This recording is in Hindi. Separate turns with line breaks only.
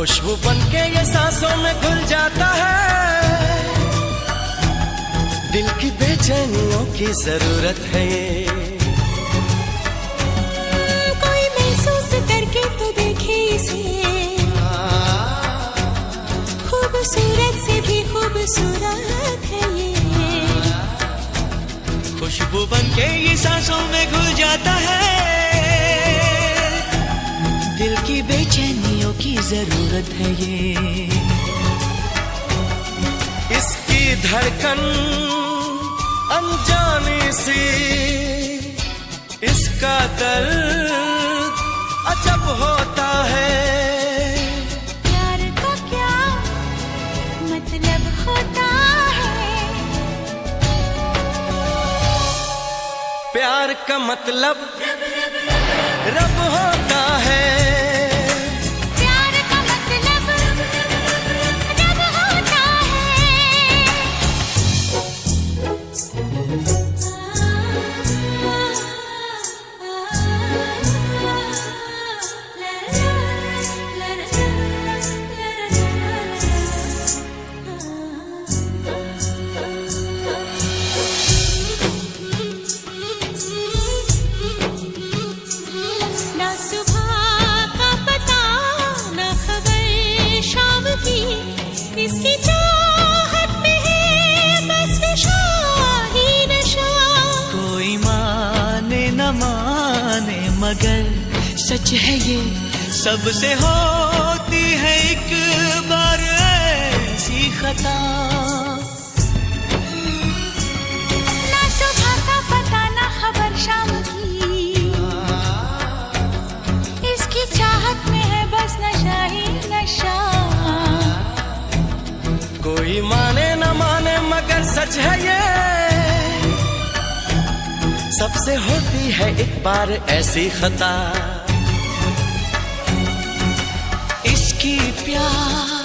खुशबू बनके ये सांसों में घुल जाता है, दिल की बेचैनियों की जरूरत है ये।
कोई महसूस करके तो देखे इसे, खूबसूरत से भी खूबसूरत है ये।
खुशबू बनके ये सांसों में घुल जाता है, दिल की बेचैनियों की जरूरत है ये। इसकी धड़कन अनजानी सी, इसका दर्द अजब होता है।
प्यार का क्या मतलब होता है?
प्यार का मतलब रब होता है।
प्यार का मतलब रब होता ना सुबह का पता ना खबर शाम की, इसकी चाहत में है बस नशा ही नशा।
कोई माने न माने मगर सच है ये, सबसे होती है एक बार ऐसी खता।
ना सुबह का पता ना खबर शाम की, इसकी चाहत में है बस नशा ही नशा।
कोई माने न माने मगर सच है ये, सबसे होती है एक बार ऐसी खता। इसकी प्यार